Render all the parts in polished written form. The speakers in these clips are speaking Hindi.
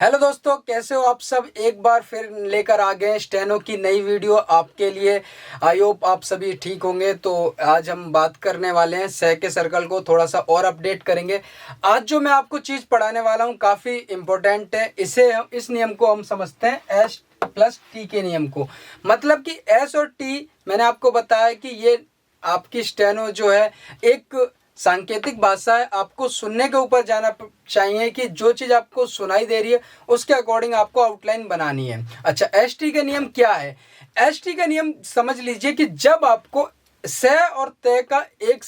हेलो दोस्तों, कैसे हो आप सब। एक बार फिर लेकर आ गए स्टेनो की नई वीडियो आपके लिए। आई होप आप सभी ठीक होंगे। तो आज हम बात करने वाले हैं सह के सर्कल को थोड़ा सा और अपडेट करेंगे। आज जो मैं आपको चीज़ पढ़ाने वाला हूँ काफ़ी इम्पोर्टेंट है। इस नियम को हम समझते हैं एस प्लस टी के नियम को। मतलब कि एस और टी मैंने आपको बताया कि ये आपकी स्टेनो जो है एक सांकेतिक भाषा है। आपको सुनने के ऊपर जाना चाहिए कि जो चीज़ आपको सुनाई दे रही है उसके अकॉर्डिंग आपको आउटलाइन बनानी है। अच्छा, एसटी का नियम क्या है। एसटी का नियम समझ लीजिए कि जब आपको स और त का एक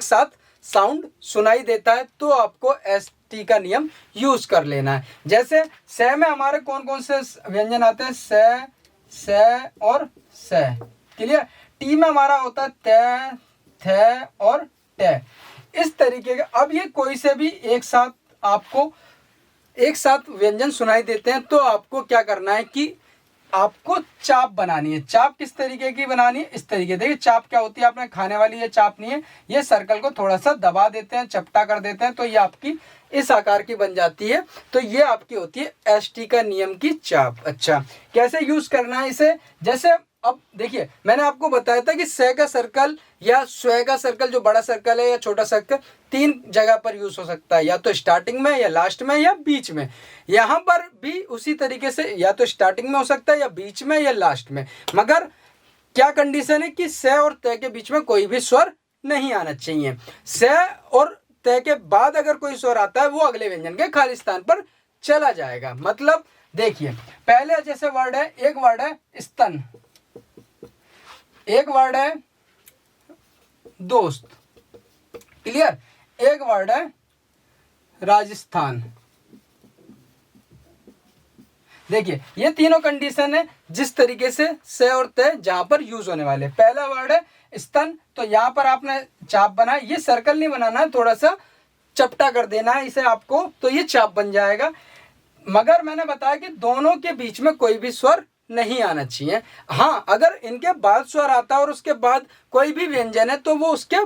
साथ साउंड सुनाई देता है तो आपको एसटी का नियम यूज कर लेना है। जैसे स में हमारे कौन कौन से व्यंजन आते हैं, स और स। क्लियर। टी में हमारा होता है त, थ और ट। इस तरीके का अब ये कोई से भी एक साथ व्यंजन सुनाई देते हैं तो आपको क्या करना है कि आपको चाप बनानी है। चाप किस तरीके की बनानी है, इस तरीके। देखिए चाप क्या होती है, आपने खाने वाली ये चाप नहीं है। ये सर्कल को थोड़ा सा दबा देते हैं, चपटा कर देते हैं तो ये आपकी इस आकार की बन जाती है। तो ये आपकी होती है एसटी का नियम की चाप। अच्छा, कैसे यूज करना है इसे। जैसे अब देखिए मैंने आपको बताया था कि स का सर्कल या स्व का सर्कल, जो बड़ा सर्कल है या छोटा सर्कल, तीन जगह पर यूज हो सकता है, या तो स्टार्टिंग में या लास्ट में या बीच में। यहाँ पर भी उसी तरीके से या तो स्टार्टिंग में हो सकता है या बीच में या लास्ट में। मगर क्या कंडीशन है कि स और त के बीच में कोई भी स्वर नहीं आना चाहिए। स और त के बाद अगर कोई स्वर आता है वो अगले व्यंजन के खाली स्थान पर चला जाएगा। मतलब देखिए पहले जैसे वर्ड है, एक वर्ड है स्तन, एक वर्ड है दोस्त। क्लियर। एक वर्ड है राजस्थान। देखिए ये तीनों कंडीशन है जिस तरीके से स और त जहां पर यूज होने वाले। पहला वर्ड है स्तन, तो यहां पर आपने चाप बना, ये सर्कल नहीं बनाना है, थोड़ा सा चपटा कर देना है इसे आपको, तो ये चाप बन जाएगा। मगर मैंने बताया कि दोनों के बीच में कोई भी स्वर नहीं आना चाहिए। हाँ, अगर इनके बाद स्वर आता है और उसके बाद कोई भी व्यंजन है तो वो उसके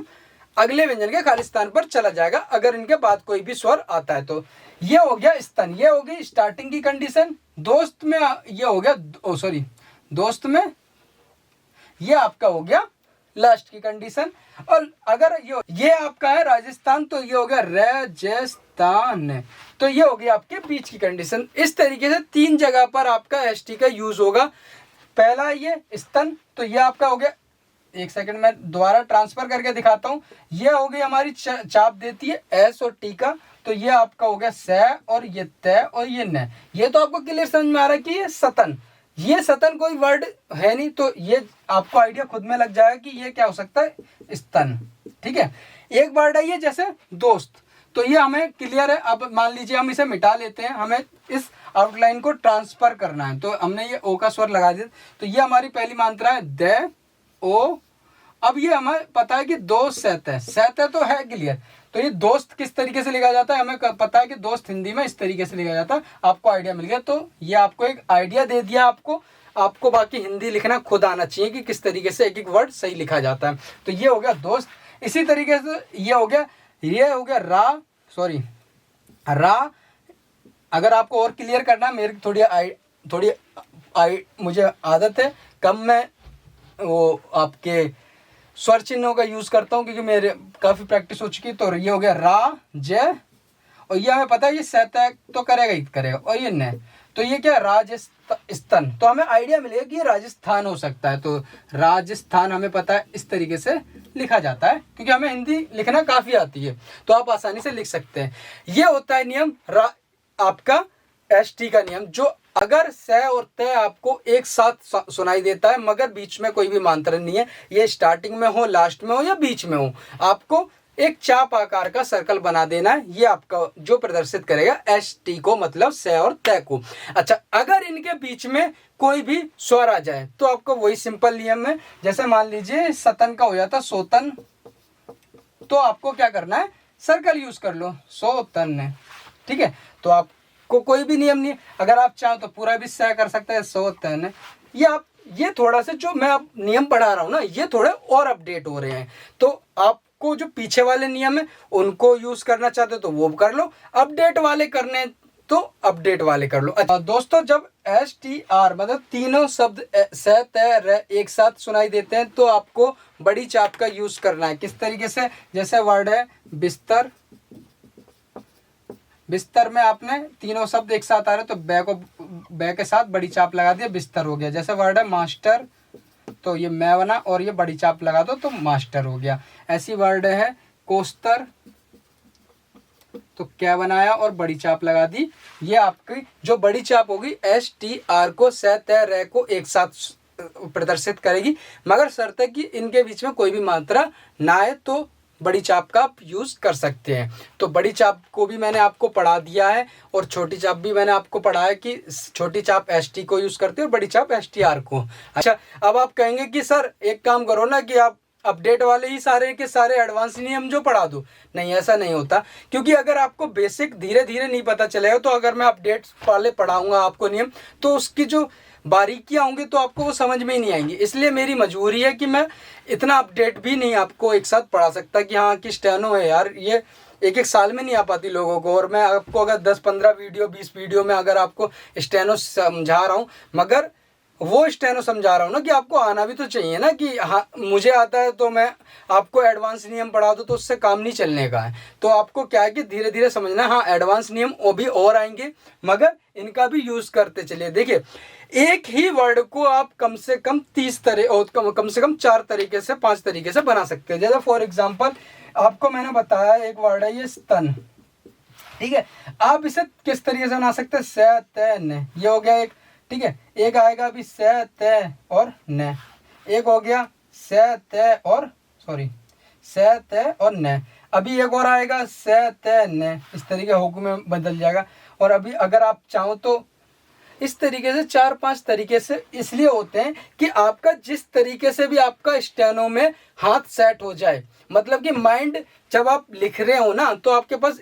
अगले व्यंजन के खाली स्थान पर चला जाएगा, अगर इनके बाद कोई भी स्वर आता है तो। ये हो गया स्तन, ये हो गई स्टार्टिंग की कंडीशन। दोस्त में ये हो गया, दोस्त में ये आपका हो गया लास्ट की कंडीशन। और अगर ये आपका है राजस्थान तो ये हो गया राजस्थान, तो ये हो गया आपके बीच की कंडीशन। इस तरीके से तीन जगह पर आपका एसटी का यूज होगा। पहला ये स्तन, तो ये आपका हो गया, एक सेकंड में दोबारा ट्रांसफर करके दिखाता हूं। ये हो गई हमारी चाप देती है एस और टी का, तो ये आपका हो गया स और ये त और ये न। ये तो आपको क्लियर समझ में आ रहा है कि ये सतन, ये सतन कोई वर्ड है नहीं, तो ये आपको आइडिया खुद में लग जाएगा कि ये क्या हो सकता है, स्तन। ठीक है। एक वर्ड है ये जैसे दोस्त, तो ये हमें क्लियर है। अब मान लीजिए हम इसे मिटा लेते हैं, हमें इस आउटलाइन को ट्रांसफर करना है, तो हमने ये ओ का स्वर लगा दिया, तो ये हमारी पहली मात्रा है द ओ। अब ये हमें पता है कि दोस्त सहते तो है क्लियर। तो ये दोस्त किस तरीके से लिखा जाता है हमें पता है कि दोस्त हिंदी में इस तरीके से लिखा जाता है। आपको आइडिया मिल गया, तो ये आपको एक आइडिया दे दिया आपको बाकी हिंदी लिखना खुद आना चाहिए कि किस तरीके से एक एक वर्ड सही लिखा जाता है। तो ये हो गया दोस्त। इसी तरीके से ये हो गया रा। अगर आपको और क्लियर करना, मेरी मुझे आदत है कम में वो आपके स्वर चिन्हों का यूज करता हूँ क्योंकि मेरे काफी प्रैक्टिस हो चुकी। तो ये हो गया रा ज, और ये हमें पता है ये सहता तो करेगा ही करेगा, और ये न, तो ये क्या राजस्थान। तो हमें आइडिया मिलेगा कि ये राजस्थान हो सकता है। तो राजस्थान हमें पता है इस तरीके से लिखा जाता है, क्योंकि हमें हिंदी लिखना काफी आती है तो आप आसानी से लिख सकते हैं। ये होता है नियम आपका एसटी का नियम, जो अगर स और त आपको एक साथ सुनाई देता है मगर बीच में कोई भी मात्रा नहीं है, ये स्टार्टिंग में हो, लास्ट में हो या बीच में हो, आपको एक चाप आकार का सर्कल बना देना है। ये आपका जो प्रदर्शित करेगा एसटी को, मतलब स और त को। अच्छा, अगर इनके बीच में कोई भी स्वर आ जाए तो आपको वही सिंपल नियम है। जैसे मान लीजिए सतन का हो जाता सोतन, तो आपको क्या करना है, सर्कल यूज कर लो, सोतन। ठीक है। तो आपको कोई भी नियम नहीं है, अगर आप चाहो तो पूरा भी सह कर सकते हैं, सोतन। ये थोड़ा सा जो मैं अब नियम पढ़ा रहा हूँ ना, ये थोड़े और अपडेट हो रहे हैं। तो आपको जो पीछे वाले नियम है उनको यूज करना चाहते हो तो वो कर लो, अपडेट वाले करने तो अपडेट वाले कर लो। अच्छा दोस्तों, जब STR मतलब तीनों शब्द स त र एक साथ सुनाई देते हैं तो आपको बड़ी चाप का यूज करना है। किस तरीके से? जैसे वर्ड है बिस्तर, बिस्तर में आपने तीनों शब्द एक साथ आ रहे तो बै के साथ बड़ी चाप लगा दिया, बिस्तर हो गया। जैसे वर्ड है मास्टर, तो ये मैं बना और ये बड़ी चाप लगा दो तो मास्टर हो गया। ऐसी वर्ड है कोस्टर, तो क्या बनाया और बड़ी चाप लगा दी। ये आपकी जो बड़ी चाप होगी STR को स त र को एक साथ प्रदर्शित करेगी, मगर शर्त है कि इनके बीच में कोई भी मात्रा ना आए तो बड़ी चाप का आप यूज कर सकते हैं। तो बड़ी चाप को भी मैंने आपको पढ़ा दिया है और छोटी चाप भी मैंने आपको पढ़ाया कि छोटी चाप ST को यूज करते हैं और बड़ी चाप STR को। अच्छा, अब आप कहेंगे कि सर एक काम करो ना कि आप अपडेट वाले ही सारे के सारे एडवांस नियम जो पढ़ा दूं। नहीं, ऐसा नहीं होता, क्योंकि अगर आपको बेसिक धीरे धीरे नहीं पता चलेगा तो अगर मैं अपडेट वाले पढ़ाऊंगा आपको नियम तो उसकी जो बारीकियां होंगी तो आपको वो समझ में ही नहीं आएंगी। इसलिए मेरी मजबूरी है कि मैं इतना अपडेट भी नहीं आपको एक साथ पढ़ा सकता कि हाँ कि स्टेनो है यार, ये एक एक साल में नहीं आ पाती लोगों को। और मैं आपको अगर 10-15 वीडियो 20 वीडियो में अगर आपको स्टेनो समझा रहा हूँ, मगर वो स्टेनो समझा रहा हूँ ना कि आपको आना भी तो चाहिए ना कि हाँ मुझे आता है तो मैं आपको एडवांस नियम पढ़ा दूँ तो उससे काम नहीं चलने का है। तो आपको क्या है कि धीरे धीरे समझना। हाँ, एडवांस नियम वो भी और आएंगे, मगर इनका भी यूज करते चलिए। देखिए, एक ही वर्ड को आप कम से कम 30 तरह और कम से कम 4 तरीके से 5 तरीके से बना सकते हैं। जैसे फॉर एग्जाम्पल आपको मैंने बताया एक वर्ड है ये स्तन, ठीक है। आप इसे किस तरीके से बना सकते हैं? स त न, ये हो गया एक, ठीक है। एक आएगा अभी स त और न, एक हो गया स त और न। अभी एक और आएगा स त न, इस तरीके हुक्म में बदल जाएगा। और अभी अगर आप चाहो तो इस तरीके से 4-5 तरीके से इसलिए होते हैं कि आपका जिस तरीके से भी आपका स्टेनो में हाथ सेट हो जाए, मतलब कि माइंड जब आप लिख रहे हो ना तो आपके पास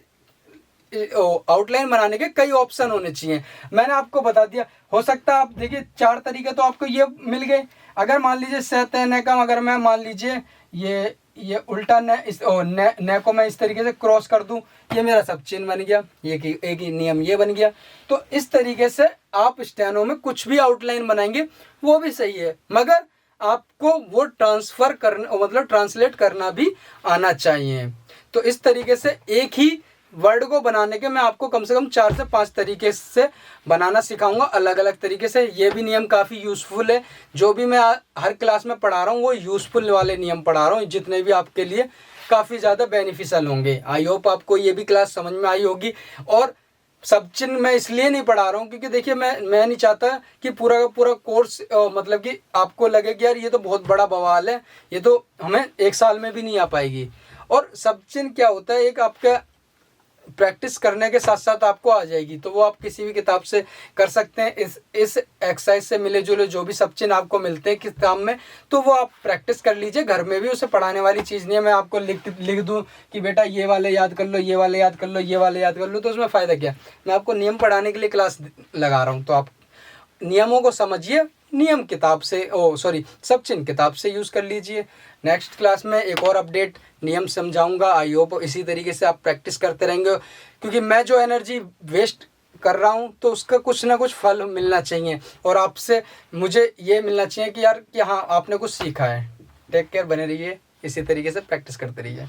आउटलाइन बनाने के कई ऑप्शन होने चाहिए। मैंने आपको बता दिया। हो सकता है आप देखिए 4 तरीके तो आपको ये मिल गए। अगर मान लीजिए सहते का अगर मैं मान लीजिए ये उल्टा न को मैं इस तरीके से क्रॉस कर दूं, ये मेरा सब चिन्ह बन गया, एक ही नियम ये बन गया। तो इस तरीके से आप स्टेनो में कुछ भी आउटलाइन बनाएंगे वो भी सही है, मगर आपको वो ट्रांसफर करना मतलब ट्रांसलेट करना भी आना चाहिए। तो इस तरीके से एक ही वर्ड को बनाने के मैं आपको कम से कम 4 से 5 तरीके से बनाना सिखाऊंगा, अलग अलग तरीके से। ये भी नियम काफ़ी यूज़फुल है। जो भी मैं हर क्लास में पढ़ा रहा हूँ वो यूज़फुल वाले नियम पढ़ा रहा हूँ, जितने भी आपके लिए काफ़ी ज़्यादा बेनिफिशियल होंगे। आई होप आपको ये भी क्लास समझ में आई होगी। और सब चिन्ह मैं इसलिए नहीं पढ़ा रहा हूँ क्योंकि देखिए मैं नहीं चाहता कि पूरा का पूरा कोर्स मतलब कि आपको लगे कि यार ये तो बहुत बड़ा बवाल है, ये तो हमें 1 साल में भी नहीं आ पाएगी। और सब चिन्ह क्या होता है, एक आपका प्रैक्टिस करने के साथ साथ आपको आ जाएगी, तो वो आप किसी भी किताब से कर सकते हैं। इस एक्सरसाइज से मिले जुले जो भी सब चिन्ह आपको मिलते हैं किताब में, तो वो आप प्रैक्टिस कर लीजिए घर में भी। उसे पढ़ाने वाली चीज़ नहीं है मैं आपको लिख दूं कि बेटा ये वाले याद कर लो, ये वाले याद कर लो, ये वाले याद कर लो, तो उसमें फ़ायदा क्या। मैं आपको नियम पढ़ाने के लिए क्लास लगा रहा हूँ, तो आप नियमों को समझिए, नियम किताब से सब चिन्ह किताब से यूज़ कर लीजिए। नेक्स्ट क्लास में एक और अपडेट नियम समझाऊंगा। आई होप इसी तरीके से आप प्रैक्टिस करते रहेंगे, क्योंकि मैं जो एनर्जी वेस्ट कर रहा हूं तो उसका कुछ ना कुछ फल मिलना चाहिए, और आपसे मुझे ये मिलना चाहिए कि यार कि हाँ आपने कुछ सीखा है। टेक केयर, बने रहिए, इसी तरीके से प्रैक्टिस करते रहिए।